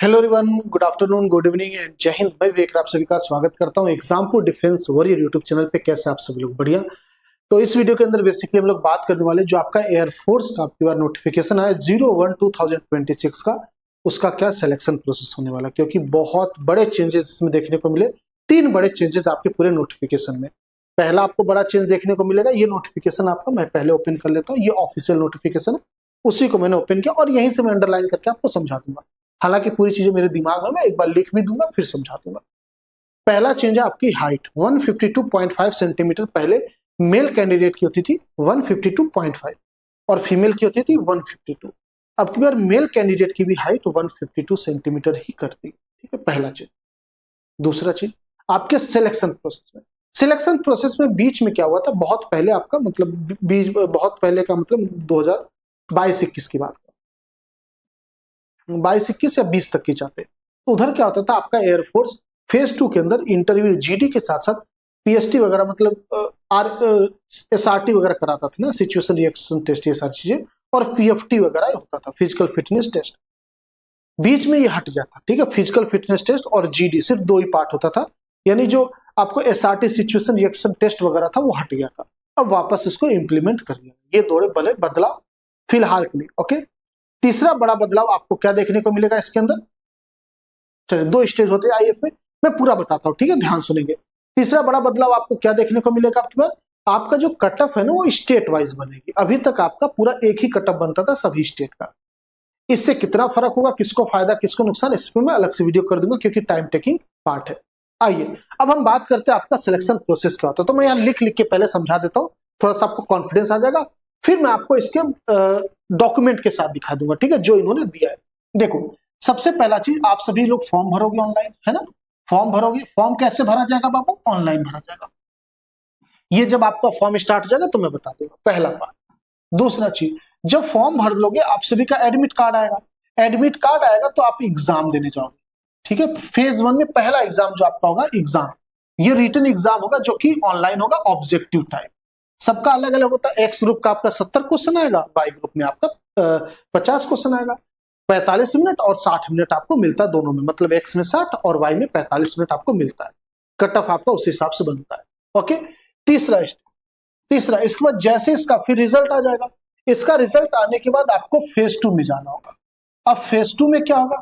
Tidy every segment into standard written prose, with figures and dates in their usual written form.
Hello everyone, good afternoon, good evening and जय हिंद। मैं विवेक आप सभी का स्वागत करता हूं Exampur defence warrior YouTube channel पे। कैसे आप सभी लोग? बढ़िया। तो इस वीडियो के अंदर बेसिकली हम लोग बात करने वाले जो आपका एयरफोर्स का आपकी बार नोटिफिकेशन आया 01/2026 का, उसका क्या सिलेक्शन प्रोसेस होने वाला, क्योंकि बहुत बड़े चेंजेस इसमें देखने को मिले। 3 बड़े चेंजेस आपके पूरे नोटिफिकेशन में। पहला आपको बड़ा चेंज देखने को मिलेगा, ये नोटिफिकेशन आपका मैं पहले ओपन कर लेता हूँ। ये ऑफिशियल नोटिफिकेशन है, उसी को मैंने ओपन किया और यहीं से मैं अंडरलाइन करके आपको समझा दूंगा। हालांकि पूरी चीजें मेरे दिमाग में, मैं एक बार लिख भी दूंगा फिर समझा दूंगा। पहला चेंज है आपकी हाइट 152.5 सेंटीमीटर। पहले मेल कैंडिडेट की होती थी 152.5 और फीमेल की होती थी 152। अब की बार मेल कैंडिडेट की भी हाइट 152 सेंटीमीटर ही करती। ठीक है, पहला चेंज। दूसरा चीज आपके सिलेक्शन प्रोसेस में। सिलेक्शन प्रोसेस में बीच में क्या हुआ था, बहुत पहले आपका मतलब बहुत पहले का मतलब 2022-21 की बात, 22-21 या 20 तक की चाहते। तो उधर क्या होता था, आपका एयरफोर्स फेज 2 के अंदर इंटरव्यू जीडी के साथ साथ पीएसटी वगैरह मतलब एसआरटी वगैरह कराता था ना, सिचुएशन रिएक्शन टेस्ट, ये सारी चीजें, और पीएफटी वगैरह होता था, फिजिकल फिटनेस टेस्ट। बीच में ये हट गया था। ठीक है, फिजिकल फिटनेस टेस्ट और जीडी सिर्फ 2 ही पार्ट होता था, यानी जो आपको एसआरटी सिचुएशन रिएक्शन टेस्ट वगैरह था वो हट गया था। अब वापस इसको इंप्लीमेंट कर दिया। ये दो बड़े बदलाव फिलहाल के लिए। ओके, तीसरा बड़ा बदलाव आपको क्या देखने को मिलेगा इसके अंदर। चलिए, 2 स्टेज होते हैं आईएएफ में, मैं पूरा बताता हूँ। ठीक है, ध्यान सुनेंगे। तीसरा बड़ा बदलाव आपको क्या देखने को मिलेगा आपके पास, आपका जो कट ऑफ है ना वो स्टेट वाइज बनेगी। अभी तक आपका पूरा एक ही कट ऑफ बनता था सभी स्टेट का। इससे कितना फर्क होगा, किसको फायदा किसको नुकसान, इस पर मैं अलग से वीडियो कर दूंगा क्योंकि टाइम टेकिंग पार्ट है। आइए अब हम बात करते हैं आपका सिलेक्शन प्रोसेस क्या होता है। तो मैं यहाँ लिख लिख के पहले समझा देता हूँ, थोड़ा सा आपको कॉन्फिडेंस आ जाएगा। फिर मैं आपको इसके डॉक्यूमेंट के साथ दिखा दूंगा, ठीक है, जो इन्होंने दिया है। देखो, सबसे पहला चीज, आप सभी लोग फॉर्म भरोगे ऑनलाइन, है ना। फॉर्म भरोगे, फॉर्म कैसे भरा जाएगा बाबू, ऑनलाइन भरा जाएगा। ये जब आपका फॉर्म स्टार्ट हो जाएगा तो मैं बता दूंगा, पहला बात। दूसरा चीज, जब फॉर्म भर लोगे आप सभी का एडमिट कार्ड आएगा। एडमिट कार्ड आएगा तो आप एग्जाम देने जाओगे। ठीक है, फेज 1 में पहला एग्जाम जो आपका होगा एग्जाम, ये रिटन एग्जाम होगा जो कि ऑनलाइन होगा, ऑब्जेक्टिव टाइप। सबका अलग अलग होता है। एक्स ग्रुप का आपका 70 क्वेश्चन आएगा, वाई ग्रुप में आपका 50 क्वेश्चन आएगा। 45 मिनट और 60 मिनट आपको मिलता है दोनों में, मतलब एक्स में 60 और वाई में 45 मिनट आपको मिलता है। कट ऑफ आपका उस हिसाब से बनता है। ओके, तीसरा इसके बाद जैसे इसका फिर रिजल्ट आ जाएगा। इसका रिजल्ट आने के बाद आपको फेज 2 में जाना होगा। अब फेज 2 में क्या होगा,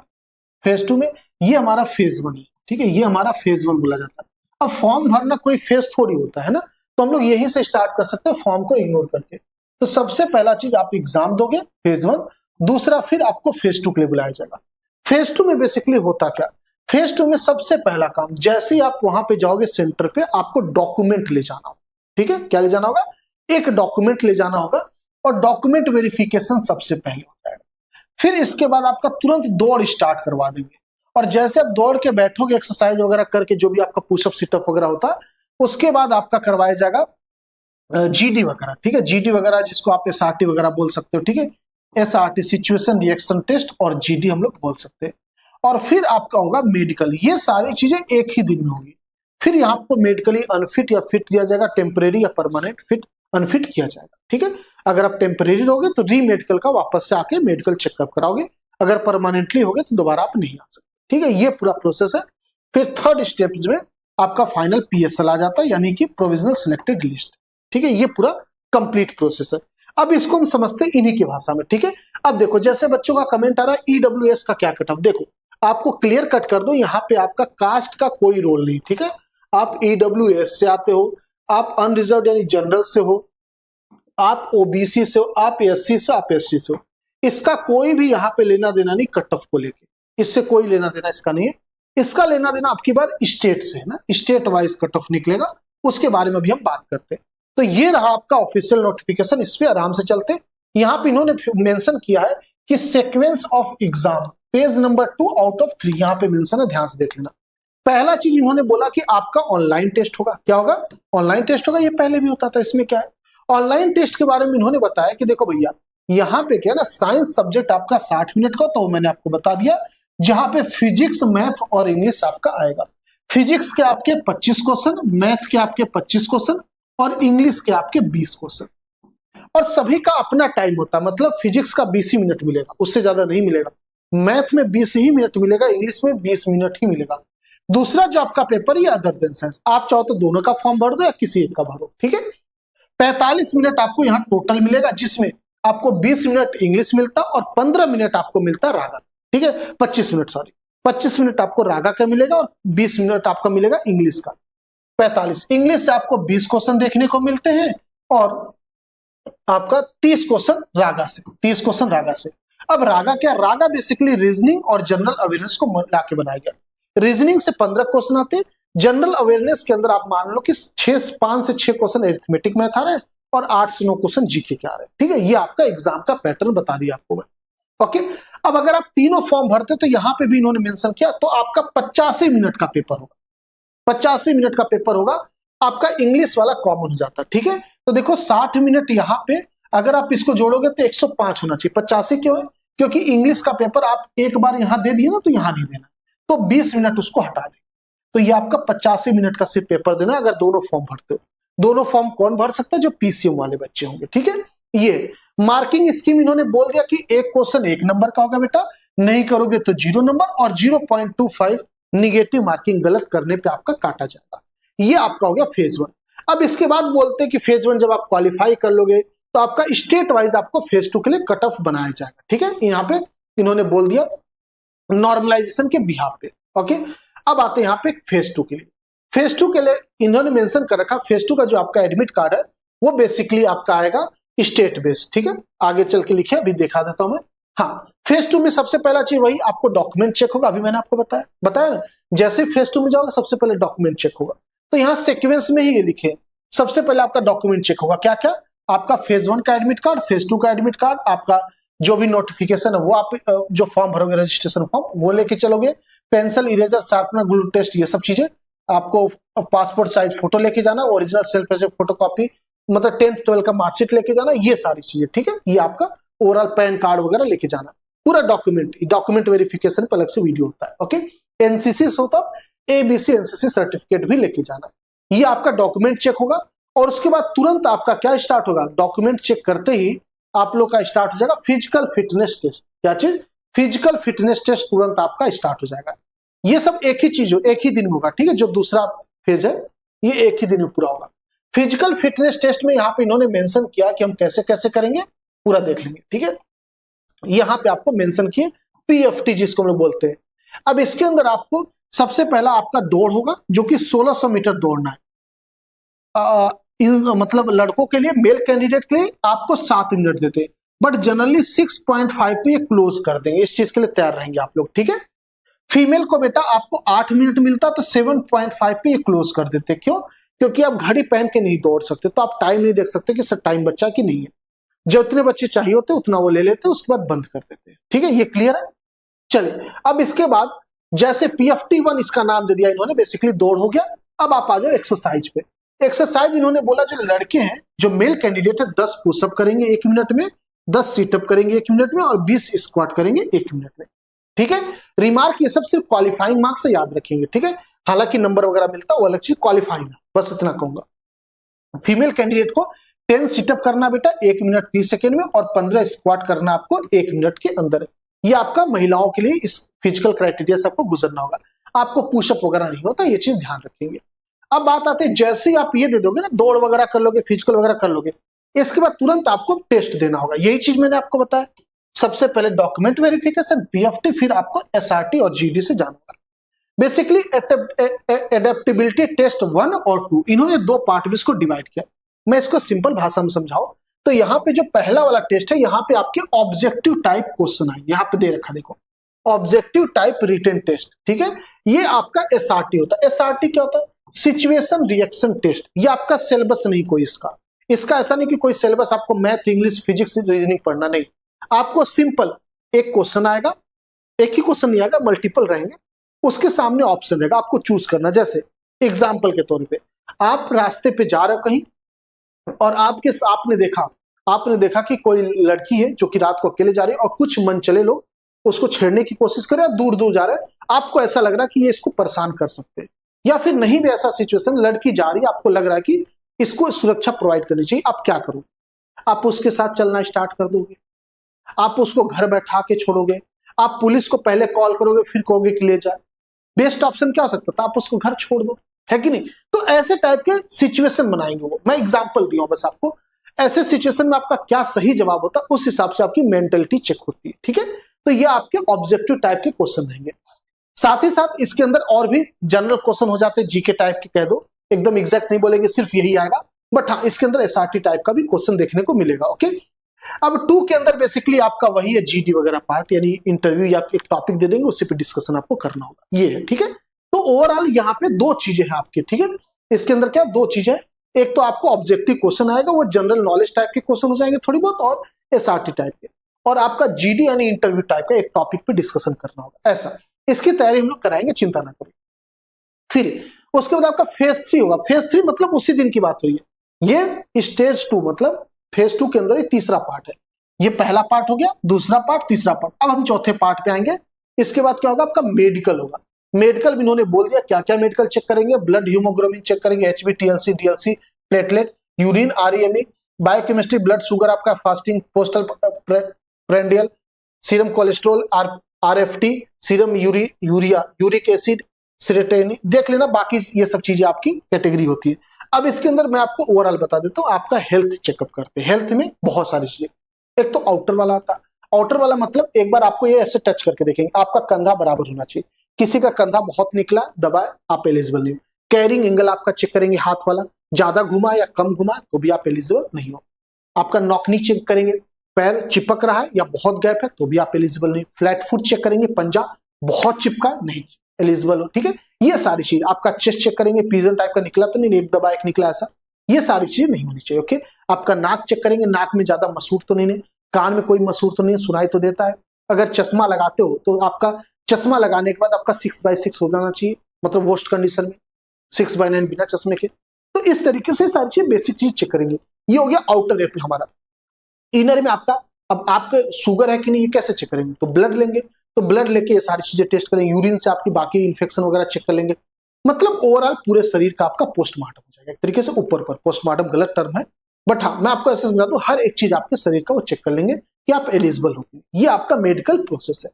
फेज 2 में ये हमारा फेज 1 है। ठीक है, ये हमारा फेज 1 बोला जाता है। अब फॉर्म भरना कोई फेज थोड़ी होता है ना, तो हम लोग यहीं से स्टार्ट कर सकते हैं फॉर्म को इग्नोर करके। तो सबसे पहला चीज, आप एग्जाम दोगे फेज 1। दूसरा, फिर आपको फेज 2 के लिए बुलाया जाएगा। फेज 2 में बेसिकली होता क्या, फेज 2 में सबसे पहला काम, जैसे ही आप वहां पे जाओगे सेंटर पे, आपको डॉक्यूमेंट ले जाना होगा। ठीक है, क्या ले जाना होगा, एक डॉक्यूमेंट ले जाना होगा और डॉक्यूमेंट वेरिफिकेशन सबसे पहले होता है। फिर इसके बाद आपका तुरंत दौड़ स्टार्ट करवा देंगे, और जैसे आप दौड़ के बैठोगे एक्सरसाइज वगैरह करके, जो भी आपका पुशअप सिटअप वगैरह होता है, उसके बाद आपका करवाया जाएगा जीडी वगैरह। ठीक है, जीडी वगैरह जिसको आप एसआरटी वगैरह बोल सकते हो। ठीक है, एसआरटी सिचुएशन रिएक्शन टेस्ट और जीडी हम लोग बोल सकते हैं। और फिर आपका होगा मेडिकल। ये सारी चीजें एक ही दिन में होगी। फिर यहाँ आपको मेडिकली अनफिट या फिट दिया जाएगा, टेम्परेरी या परमानेंट फिट अनफिट किया जाएगा। ठीक है, अगर आप टेम्परेरी रहोगे तो री मेडिकल का वापस से आके मेडिकल चेकअप कराओगे, अगर परमानेंटली होगे तो दोबारा आप नहीं आ सकते। ठीक है, ये पूरा प्रोसेस है। फिर थर्ड स्टेप में आपका फाइनल पीएसएल आ जाता है, यानी कि प्रोविजनल सिलेक्टेड लिस्ट। ठीक है, ये पूरा कंप्लीट प्रोसेस है। अब इसको हम समझते हैं इन्हीं की भाषा में। ठीक है, अब देखो, जैसे बच्चों का कमेंट आ रहा है ईडब्ल्यूएस का क्या कट ऑफ, देखो आपको क्लियर कट कर दो, यहाँ पे आपका कास्ट का कोई रोल नहीं। ठीक है, आप ईडब्ल्यूएस से आते हो, आप अनरिजर्व यानी जनरल से हो, आप ओबीसी से हो, आप एससी से, आप एसटी से हो, इसका कोई भी यहाँ पे लेना देना नहीं कट ऑफ को लेके। इससे कोई लेना देना इसका नहीं है। इसका लेना देना आपकी बार स्टेट से है ना, स्टेट वाइज कट ऑफ निकलेगा, उसके बारे में भी हम बात करते हैं। तो ये रहा आपका ऑफिशियल नोटिफिकेशन, इस पे आराम से चलते। यहाँ पे इन्होंने मेंशन किया है कि sequence of exam page number 2 out of 3, यहाँ पे मेंशन है, ध्यान से देख लेना। पहला चीज इन्होंने बोला कि आपका ऑनलाइन टेस्ट होगा। क्या होगा, ऑनलाइन टेस्ट होगा। ये पहले भी होता था, इसमें क्या है, ऑनलाइन टेस्ट के बारे में इन्होंने बताया कि देखो भैया, यहाँ पे क्या है ना, साइंस सब्जेक्ट आपका 60 मिनट का, तो मैंने आपको बता दिया। जहां पे फिजिक्स, मैथ और इंग्लिश आपका आएगा। फिजिक्स के आपके 25 क्वेश्चन, मैथ के आपके 25 क्वेश्चन और इंग्लिश के आपके 20 क्वेश्चन। और सभी का अपना टाइम होता है, मतलब फिजिक्स का 20 मिनट मिलेगा, उससे ज्यादा नहीं मिलेगा। मैथ में 20 ही मिनट मिलेगा, इंग्लिश में 20 मिनट ही मिलेगा। दूसरा जो आपका पेपर है अदर देन साइंस, आप चाहो तो दोनों का फॉर्म भर दो या किसी एक का भरो, ठीक है। 45 मिनट आपको यहाँ टोटल मिलेगा, जिसमें आपको 20 मिनट इंग्लिश मिलता और 15 मिनट आपको मिलता रागा, ठीक है। 25 मिनट, सॉरी 25 मिनट आपको रागा का मिलेगा और 20 मिनट आपका मिलेगा इंग्लिश का। 45 इंग्लिश से आपको 20 क्वेश्चन देखने को मिलते हैं और आपका 30 क्वेश्चन रागा से, 30 क्वेश्चन रागा से। अब रागा क्या, रागा बेसिकली रीजनिंग और जनरल अवेयरनेस को मिला के बनाया गया। रीजनिंग से 15 क्वेश्चन आते हैं, जनरल अवेयरनेस के अंदर आप मान लो कि 5 से 6 क्वेश्चन अरिथमेटिक मैथ आ रहे हैं और 8 से 9 क्वेश्चन जीके के आ रहे हैं, ठीक है। ये आपका एग्जाम का पैटर्न बता दिया आपको मैं, ओके। अब अगर आप तीनों फॉर्म भरते तो यहां पे भी इन्होंने मेंशन किया, तो आपका 85 मिनट का पेपर होगा, 85 मिनट का पेपर होगा। आपका इंग्लिश वाला कॉमन हो जाता है, ठीक है। तो देखो 60 मिनट यहां पे अगर आप इसको जोड़ोगे तो 105 होना चाहिए। 85 क्यों है, क्योंकि इंग्लिश का पेपर आप एक बार यहां दे दिए ना तो यहां नहीं देना, तो 20 मिनट उसको हटा दें, तो ये आपका 85 मिनट का सिर्फ पेपर देना अगर दोनों फॉर्म भरते हो। दोनों फॉर्म कौन भर सकता है, जो पीसीएम वाले बच्चे होंगे, ठीक है। ये मार्किंग स्कीम इन्होंने बोल दिया कि एक क्वेश्चन 1 नंबर का होगा बेटा, नहीं करोगे तो 0 नंबर और 0.25 निगेटिव मार्किंग गलत करने पे आपका काटा जाएगा। ये आपका हो गया फेज 1। अब इसके बाद बोलते हैं कि फेज 1 जब आप क्वालिफाई कर लोगे तो आपका स्टेट वाइज आपको फेज 2 के लिए कट ऑफ बनाया जाएगा, ठीक है। यहाँ पे इन्होंने बोल दिया नॉर्मलाइजेशन के बिहाफ पे, ओके। अब आते हैं यहाँ पे फेज 2 के लिए। फेज 2 के लिए इन्होंने मेंशन कर रखा, फेज 2 का जो आपका एडमिट कार्ड है वो बेसिकली आपका आएगा स्टेट बेस्ड, ठीक है। आगे चल के लिखे, अभी दिखा देता हूं मैं। हाँ, फेज 2 में सबसे पहला चीज वही आपको डॉक्यूमेंट चेक होगा, अभी मैंने आपको बताया ना, जैसे फेज 2 में जाओगे सबसे पहले डॉक्यूमेंट चेक होगा। तो यहाँ सीक्वेंस में ही ये लिखे, सबसे पहले आपका डॉक्यूमेंट चेक होगा, क्या क्या, आपका फेज 1 का एडमिट कार्ड, फेज 2 का एडमिट कार्ड, आपका जो भी नोटिफिकेशन है वो आप जो फॉर्म भरोगे रजिस्ट्रेशन फॉर्म वो लेके चलोगे, pencil, eraser, sharpener, glue test, ये सब चीजें आपको, पासपोर्ट साइज फोटो लेके जाना, original self age photocopy, मतलब 10th 12 का मार्कशीट लेके जाना, ये सारी चीजें, ठीक है। ये आपका ओवरऑल पैन कार्ड वगैरह लेके जाना, पूरा डॉक्यूमेंट वेरिफिकेशन पर अलग से वीडियो होता है, ओके। एनसीसी होता, एबीसी एनसीसी सर्टिफिकेट भी लेके जाना, ये आपका डॉक्यूमेंट चेक होगा। और उसके बाद तुरंत आपका क्या स्टार्ट होगा, डॉक्यूमेंट चेक करते ही आप लोग का स्टार्ट हो जाएगा फिजिकल फिटनेस टेस्ट। क्या चीज, फिजिकल फिटनेस टेस्ट तुरंत आपका स्टार्ट हो जाएगा। ये सब एक ही चीज हो, एक ही दिन होगा, ठीक है। जो दूसरा फेज है ये एक ही दिन में पूरा होगा। फिजिकल फिटनेस टेस्ट में यहाँ पे इन्होंने मेंशन किया कि हम कैसे कैसे करेंगे, पूरा देख लेंगे, ठीक है। यहाँ पे आपको मेंशन किए पीएफटी जिसको हम लोग बोलते हैं। अब इसके अंदर आपको सबसे पहला आपका दौड़ होगा जो कि 1600 मीटर दौड़ना है। मतलब लड़कों के लिए, मेल कैंडिडेट के लिए आपको 7 मिनट देते हैं, बट जनरली 6.5 पे क्लोज कर देंगे, इस चीज के लिए तैयार रहेंगे आप लोग, ठीक है। फीमेल को बेटा आपको 8 मिनट मिलता तो 7.5 पे क्लोज कर देते, क्यों, क्योंकि आप घड़ी पहन के नहीं दौड़ सकते, तो आप टाइम नहीं देख सकते कि सर टाइम बच्चा कि नहीं है, जितने बच्चे चाहिए होते उतना वो ले लेते, उसके बाद बंद कर देते, ठीक है। ये क्लियर है। चलिए अब इसके बाद जैसे PFT1 इसका नाम दे दिया इन्होंने, बेसिकली दौड़ हो गया। अब आप आ जाओ एक्सरसाइज पे। एक्सरसाइज इन्होंने बोला जो लड़के हैं, जो मेल कैंडिडेट है, 10 पुशअप करेंगे 1 मिनट में, 10 सीटअप करेंगे 1 मिनट में और 20 स्क्वाट करेंगे 1 मिनट में, ठीक है। रिमार्क ये सब सिर्फ क्वालिफाइंग मार्क्स से याद रखेंगे, ठीक है। हालांकि नंबर वगैरह मिलता है वो अलग चीज, क्वालिफाइंग है, बस इतना कहूंगा। फीमेल कैंडिडेट को 10 सीटअप करना बेटा 1 मिनट 30 सेकेंड में और 15 स्क्वाट करना आपको 1 मिनट के अंदर। ये आपका महिलाओं के लिए इस फिजिकल क्राइटेरिया से आपको गुजरना होगा, आपको पुशअप वगैरह नहीं होता, ये चीज ध्यान रखेंगे। अब बात आती है, जैसे ही आप ये दे दोगे ना, दौड़ वगैरह कर लोगे, फिजिकल वगैरह कर लोगे, इसके बाद तुरंत आपको टेस्ट देना होगा। यही चीज मैंने आपको बताया, सबसे पहले डॉक्यूमेंट वेरिफिकेशन PFT, फिर आपको SRT और GD से जाना होगा। बेसिकली एडेप्टेबिलिटी टेस्ट 1 और 2 इन्होंने 2 पार्ट में इसको डिवाइड किया। मैं इसको सिंपल भाषा में समझाऊं तो यहाँ पे जो पहला वाला टेस्ट है, यहाँ पे आपके ऑब्जेक्टिव टाइप क्वेश्चन आए, यहाँ पे दे रखा देखो, ऑब्जेक्टिव टाइप रिटन टेस्ट, ठीक है। ये आपका SRT होता है। SRT क्या होता है, सिचुएशन रिएक्शन टेस्ट। ये आपका सिलेबस नहीं कोई इसका ऐसा नहीं कि कोई सिलेबस आपको मैथ, इंग्लिश, फिजिक्स, रीजनिंग पढ़ना, नहीं। आपको सिंपल एक क्वेश्चन आएगा, एक ही क्वेश्चन नहीं आएगा, मल्टीपल रहेंगे, उसके सामने ऑप्शन रहेगा, आपको चूज करना। जैसे एग्जाम्पल के तौर पे आप रास्ते पे जा रहे हो कहीं और आपने देखा कि कोई लड़की है जो कि रात को अकेले जा रही है और कुछ मनचले लोग उसको छेड़ने की कोशिश कर रहे हैं, दूर दूर जा रहे हैं, आपको ऐसा लग रहा है कि ये इसको परेशान कर सकते हैं, या फिर नहीं भी ऐसा सिचुएशन, लड़की जा रही है, आपको लग रहा है कि इसको सुरक्षा प्रोवाइड करनी चाहिए, आप क्या करोगे, आप उसके साथ चलना स्टार्ट कर दोगे, आप उसको घर बैठा के छोड़ोगे, आप पुलिस को पहले कॉल करोगे फिर कहोगे कि ले जाए। बेस्ट ऑप्शन क्या हो सकता था, आप उसको घर छोड़ दो, है कि नहीं। तो ऐसे टाइप के सिचुएशन बनाएंगे वो, मैं एग्जांपल दिया हूं बस आपको। ऐसे सिचुएशन में आपका क्या सही जवाब होता है उस हिसाब से आपकी मेंटलिटी चेक होती है, ठीक है। तो ये आपके ऑब्जेक्टिव टाइप के क्वेश्चन रहेंगे। साथ ही साथ इसके अंदर और भी जनरल क्वेश्चन हो जाते हैं, जीके टाइप के कह दो, एकदम एग्जैक्ट नहीं बोलेंगे सिर्फ यही आएगा, बट हाँ इसके अंदर एसआरटी टाइप का भी क्वेश्चन देखने को मिलेगा, ओके। अब 2 के अंदर बेसिकली आपका वही है जीडी वगैरह पार्ट, यानी इंटरव्यू या एक टॉपिक दे देंगे उसी पे डिस्कशन आपको करना होगा, ये है, ठीक है। तो ओवरऑल यहाँ पे 2 चीजें हैं आपकी, ठीक है। इसके अंदर क्या 2 चीजें, एक तो आपको ऑब्जेक्टिव क्वेश्चन आएगा, वो जनरल नॉलेज टाइप के क्वेश्चन हो जाएंगे थोड़ी बहुत, और एसआरटी टाइप के, और आपका जीडी यानी इंटरव्यू टाइप का एक टॉपिक पे डिस्कशन करना होगा, ऐसा। इसकी तैयारी हम लोग कराएंगे, चिंता ना करें। फिर उसके बाद आपका फेज 3 होगा। फेज 3 मतलब उसी दिन की बात हो रही है, ये स्टेज 2 मतलब फेज 2 के अंदर ये तीसरा पार्ट है। ये पहला पार्ट हो गया, दूसरा पार्ट, तीसरा पार्ट। अब हम चौथे पार्ट पे आएंगे। इसके बाद क्या होगा, आपका मेडिकल होगा। मेडिकल भी इन्होंने बोल दिया क्या क्या मेडिकल चेक करेंगे, ब्लड हीमोग्लोबिन चेक करेंगे, HB, TLC, DLC, platelet, urine, REME, biochemistry, blood sugar आपका, fasting, postprandial, serum cholesterol, RFT, serum urea, uric acid, serotonin, देख लेना। बाकी ये सब चीजें आपकी कैटेगरी होती है। अब इसके अंदर मैं आपको ओवरऑल बता देता हूं, आपका हेल्थ चेकअप करते हैं। हेल्थ में बहुत सारी चीजें, एक तो आउटर वाला आता है। आउटर वाला मतलब एक बार आपको ये ऐसे टच करके देखेंगे, आपका कंधा बराबर होना चाहिए। किसी का कंधा बहुत निकला दबा है, आप एलिजिबल नहीं हो। कैरिंग एंगल आपका चेक करेंगे, हाथ वाला ज्यादा घुमा या कम घुमा तो भी आप एलिजिबल नहीं हो। आपका नॉकनी चेक करेंगे, पैर चिपक रहा है या बहुत गैप है तो भी आप एलिजिबल नहीं। फ्लैट फुट चेक करेंगे, पंजा बहुत चिपका नहीं, एलिजिबल हो, ठीक है। ये सारी चीज, आपका चेस्ट चेक करेंगे, पिजन टाइप का निकला तो नहीं, एक दबा एक निकला, ऐसा ये सारी चीजें नहीं होनी चाहिए, ओके। आपका नाक चेक करेंगे, नाक में ज्यादा मसूर तो नहीं, कान में कोई मसूर तो नहीं, सुनाई तो देता है। अगर चश्मा लगाते हो तो आपका चश्मा लगाने के बाद आपका 6/6 हो जाना चाहिए, मतलब वर्स्ट कंडीशन में 6/9 बिना चश्मे के। तो इस तरीके से सारी चीज बेसिक चीज चेक करेंगे। ये हो गया आउटर वे पे हमारा। इनर में आपका, अब आपके शुगर है कि नहीं ये कैसे चेक करेंगे, तो ब्लड लेंगे, तो ब्लड लेके ये सारी चीजें टेस्ट करेंगे, यूरिन से आपकी बाकी इन्फेक्शन वगैरह चेक कर लेंगे। मतलब ओवरऑल पूरे शरीर का आपका पोस्टमार्टम हो जाएगा, एक तरीके से ऊपर पर। पोस्टमार्टम गलत टर्म है, बट हाँ मैं आपको ऐसे समझा दूं, हर एक चीज आपके शरीर का वो चेक कर लेंगे कि आप एलिजिबल हो। ये आपका मेडिकल प्रोसेस है।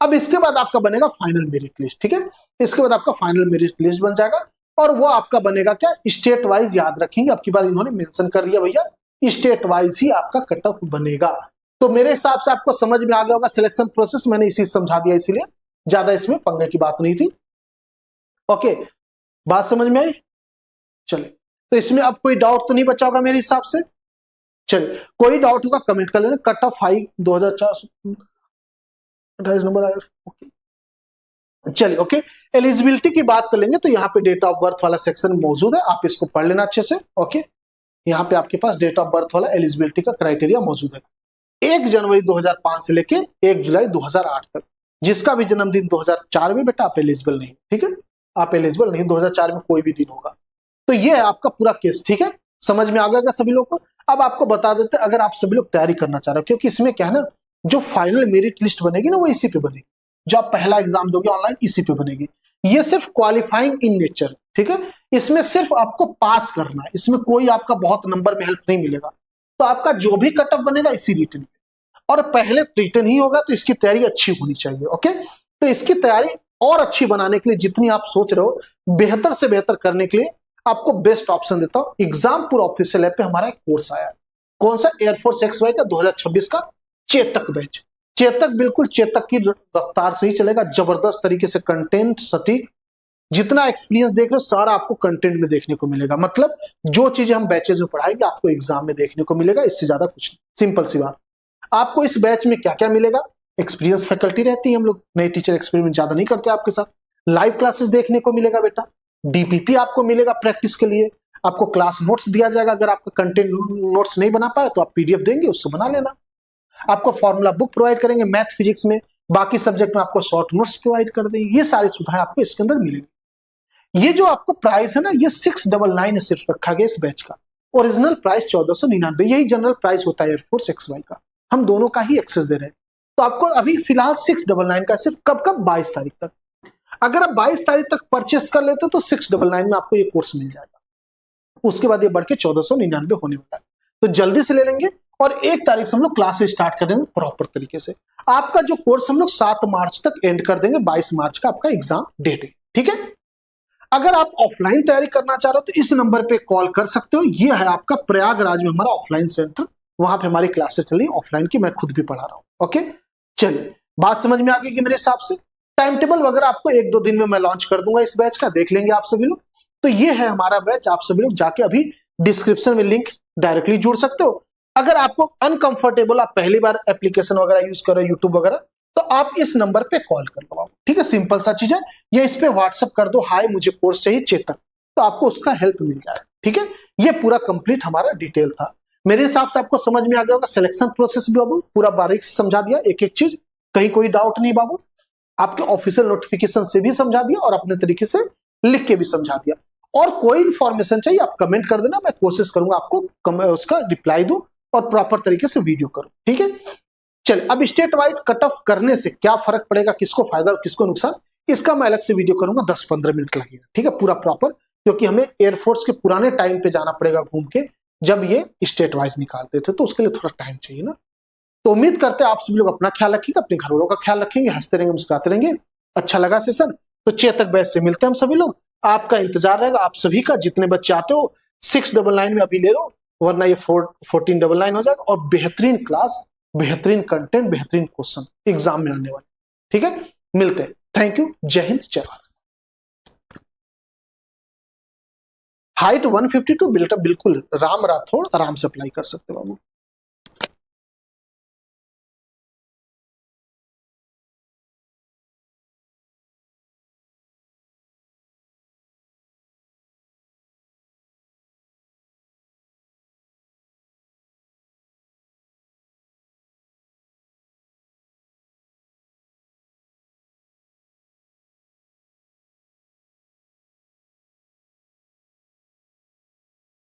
अब इसके बाद आपका बनेगा फाइनल मेरिट लिस्ट, ठीक है। इसके बाद आपका फाइनल मेरिट लिस्ट बन जाएगा, और वो आपका बनेगा क्या, स्टेट वाइज। याद रखेंगे, अब की बार इन्होंने मेंशन कर दिया भैया, स्टेट वाइज ही आपका कट ऑफ बनेगा। तो मेरे हिसाब से आपको समझ में आ गया होगा सिलेक्शन प्रोसेस, मैंने इसी समझा दिया, इसीलिए ज्यादा इसमें पंगे की बात नहीं थी, ओके। बात समझ में आई? चले, तो इसमें अब कोई डाउट तो नहीं बचा होगा मेरे हिसाब से। चलिए, कोई डाउट होगा कमेंट कर लेना। कट ऑफ हाई 2028 नंबर आया, ओके। चलिए, ओके। एलिजिबिलिटी की बात कर लेंगे तो यहाँ पे डेट ऑफ बर्थ वाला सेक्शन मौजूद है, आप इसको पढ़ लेना अच्छे से, ओके। यहाँ पे आपके पास डेट ऑफ बर्थ वाला एलिजिबिलिटी का क्राइटेरिया मौजूद है। 1 जनवरी 2005 से लेके 1 जुलाई 2008 तक, जिसका भी जन्मदिन 2004 में, बेटा आप एलिजिबल नहीं, ठीक है। आप एलिजिबल नहीं, 2004 में कोई भी दिन होगा। तो ये है आपका पूरा केस, ठीक है। समझ में आ गया सभी लोग को? अब आपको बता देते हैं, अगर आप सभी लोग तैयारी करना चाह रहे हो, क्योंकि इसमें क्या है ना, जो फाइनल मेरिट लिस्ट बनेगी ना वो इसी पे बनेगी। जो आप पहला एग्जाम दोगे ऑनलाइन, इसी पे बनेगी। ये सिर्फ क्वालिफाइंग इन नेचर, ठीक है। इसमें सिर्फ आपको पास करना है, इसमें कोई आपका बहुत नंबर में हेल्प नहीं मिलेगा। तो आपका जो भी कट ऑफ बनेगा इसी रिटन पे, और पहले रिटन ही होगा, तो इसकी तैयारी अच्छी होनी चाहिए, ओके। तो इसकी तैयारी और अच्छी बनाने के लिए जितनी आप सोच रहे हो, बेहतर से बेहतर करने के लिए आपको बेस्ट ऑप्शन देता हूं। एग्जामपुर ऑफिशियल ऐप पे हमारा एक कोर्स आया है, कौन सा, एयरफोर्स XY का 2026 का चेतक बैच। चेतक बिल्कुल चेतक की रफ्तार से ही चलेगा, जबरदस्त तरीके से, कंटेंट सटीक, जितना एक्सपीरियंस देख रहे हो सारा आपको कंटेंट में देखने को मिलेगा। मतलब जो चीजें हम बैचेज में पढ़ाएंगे आपको एग्जाम में देखने को मिलेगा, इससे ज्यादा कुछ नहीं। सिंपल सी बात। आपको इस बैच में क्या क्या मिलेगा, एक्सपीरियंस फैकल्टी रहती है, हम लोग नए टीचर एक्सपेरिमेंट ज्यादा नहीं करते आपके साथ। लाइव क्लासेस देखने को मिलेगा बेटा, DPP आपको मिलेगा प्रैक्टिस के लिए, आपको क्लास नोट्स दिया जाएगा। अगर आपका कंटेंट नोट्स नहीं बना पाए तो आप PDF देंगे, उससे बना लेना। आपको फॉर्मूला बुक प्रोवाइड करेंगे मैथ फिजिक्स में, बाकी सब्जेक्ट में आपको शॉर्ट नोट्स प्रोवाइड कर देंगे। ये सारी सुविधाएं आपको इसके अंदर मिलेंगी। ये जो आपको प्राइस है ना, ये 699 सिर्फ रखा गया इस बैच का। ओरिजिनल प्राइस 1499, यही जनरल प्राइस होता है एयरफोर्स XY का। हम दोनों का ही एक्सेस दे रहे हैं। तो आपको अभी फिलहाल 699 का, सिर्फ कब कब, 22 तारीख तक। अगर आप 22 तारीख तक परचेस कर लेते हो तो 699 में आपको ये कोर्स मिल जाएगा। उसके बाद ये बढ़ के 1499 होने वाला है। तो जल्दी से ले लेंगे और 1 तारीख से हम लोग क्लास स्टार्ट कर देंगे प्रॉपर तरीके से। आपका जो कोर्स हम लोग 7 मार्च तक एंड कर देंगे, 22 मार्च का आपका एग्जाम डेट है, ठीक है। अगर आप ऑफलाइन तैयारी करना चाह रहे हो तो इस नंबर पे कॉल कर सकते हो। ये है आपका प्रयागराज में हमारा ऑफलाइन सेंटर, वहां पे हमारी क्लासेस चल रही है ऑफलाइन की, मैं खुद भी पढ़ा रहा हूँ। ओके, चलिए बात समझ में आ गई कि मेरे हिसाब से टाइम टेबल वगैरह आपको 1-2 दिन में मैं लॉन्च कर दूंगा इस बैच का, देख लेंगे आप सभी लोग। तो ये है हमारा बैच, आप सभी लोग जाके अभी डिस्क्रिप्शन में लिंक डायरेक्टली जुड़ सकते हो। अगर आपको अनकंफर्टेबल, आप पहली बार एप्लीकेशन वगैरह यूज कर रहे हो यूट्यूब वगैरह, तो आप इस नंबर पे कॉल कर लो, ठीक है, सिंपल सा चीज है। या इस पे व्हाट्सअप कर दो, हाय मुझे कोर्स चाहिए चेतक, तो आपको उसका हेल्प मिल जाएगा, ठीक है। ये पूरा कंप्लीट हमारा डिटेल था। मेरे हिसाब से आपको समझ में आ गया होगा सिलेक्शन प्रोसेस भी बाबू, पूरा बारीक से समझा दिया, एक एक चीज, कहीं कोई डाउट नहीं बाबू। आपके ऑफिशियल नोटिफिकेशन से भी समझा दिया और अपने तरीके से लिख के भी समझा दिया। और कोई इंफॉर्मेशन चाहिए आप कमेंट कर देना, मैं कोशिश करूंगा आपको उसका रिप्लाई दूं और प्रॉपर तरीके से वीडियो करूं, ठीक है। चलिए, अब स्टेट वाइज कट ऑफ करने से क्या फर्क पड़ेगा, किसको फायदा और किसको नुकसान, इसका मैं अलग से वीडियो करूंगा, 10-15 मिनट लगेगा, ठीक है, पूरा प्रॉपर, क्योंकि हमें एयरफोर्स के पुराने टाइम पे जाना पड़ेगा घूम के, जब ये स्टेट वाइज निकालते थे, तो उसके लिए थोड़ा टाइम चाहिए ना। तो उम्मीद करते हैं आप सभी लोग अपना ख्याल रखिएगा, अपने घर वालों का ख्याल रखेंगे, हंसते रहेंगे, मुस्कुराते रहेंगे। अच्छा लगा सेशन तो चेतक बैच से मिलते हैं हम सभी लोग, आपका इंतजार रहेगा, आप सभी का, जितने बच्चे आते हो 699 में अभी ले लो, वरना ये 1499 हो जाएगा। और बेहतरीन क्लास, बेहतरीन कंटेंट, बेहतरीन क्वेश्चन एग्जाम में आने वाले, ठीक है। मिलते हैं, थैंक यू, जय हिंद, जय भारत। हाइट 152 बिल्कुल राम राठौड़ आराम से अप्लाई कर सकते हो बाबू।